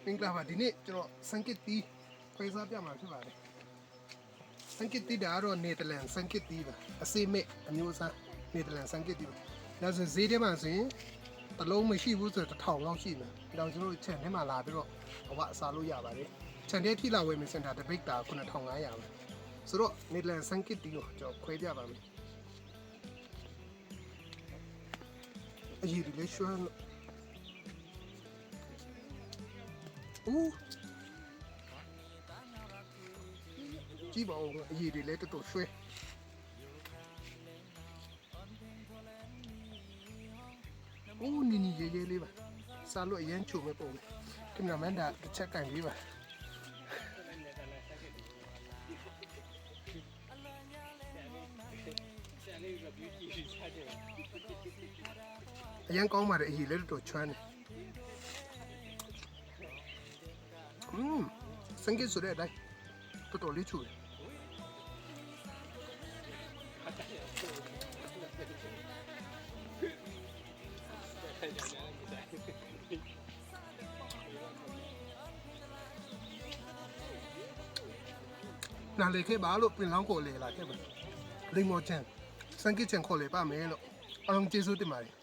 မင်္ဂလာပါဒီနေ့ကျွန်တော်စံကစ်တီးခွဲစားပြမှာဖြစ်ပါတယ်စံကစ်တီးဒါကတော့နယ်သာလန်စံကစ်တီးပါအစိမဲ့အမျိုးအစားနယ်သာလန်စံကစ်တီးပါဒါဆိုဈေးထဲမှာဆိုရင်တစ်လုံးမရှိဘူးဆိုတော့1000လောက်ရှိမယ်ဒါကျွန်တော်တို့ခြံထဲမှာလာပြီးတော့အဝအစားလို့ရပါတယ်ခြံထဲထိလာဝယ်မယ်စင်တာတစ်ပိတ်တာ9500ပဲဆိုတော့နယ်သာလန်စံကစ်တီးကိုကျွန်တော်ခွဲပြပါမယ်အရေးလေးရွှမ်းဦးကြည့်ပါဦးအရေးတွေလည်းတော်တော်ရွှဲဦးနီနီရေးရေးလေးပါစားလို့အရင်ချုံမဲ့ပုံကင်မရာမန်ဒါတစ်ချက်ကင်လေးပါအရင်ကောင်းပါတယ်အရေးလည်းတော်တော်ချွမ်းတယ်စံကိဆိုတဲ့အတိုင်းတော်တော်လေးချူတယ်နားလေခဲ့ပါလို့ပြင်လောင်းကိုလေလာခဲ့ပါလိမ္မောချန်စံကိချန်ခေါ်လေပါမယ်လို့အားလုံးကျေးဇူးတင်ပါတယ်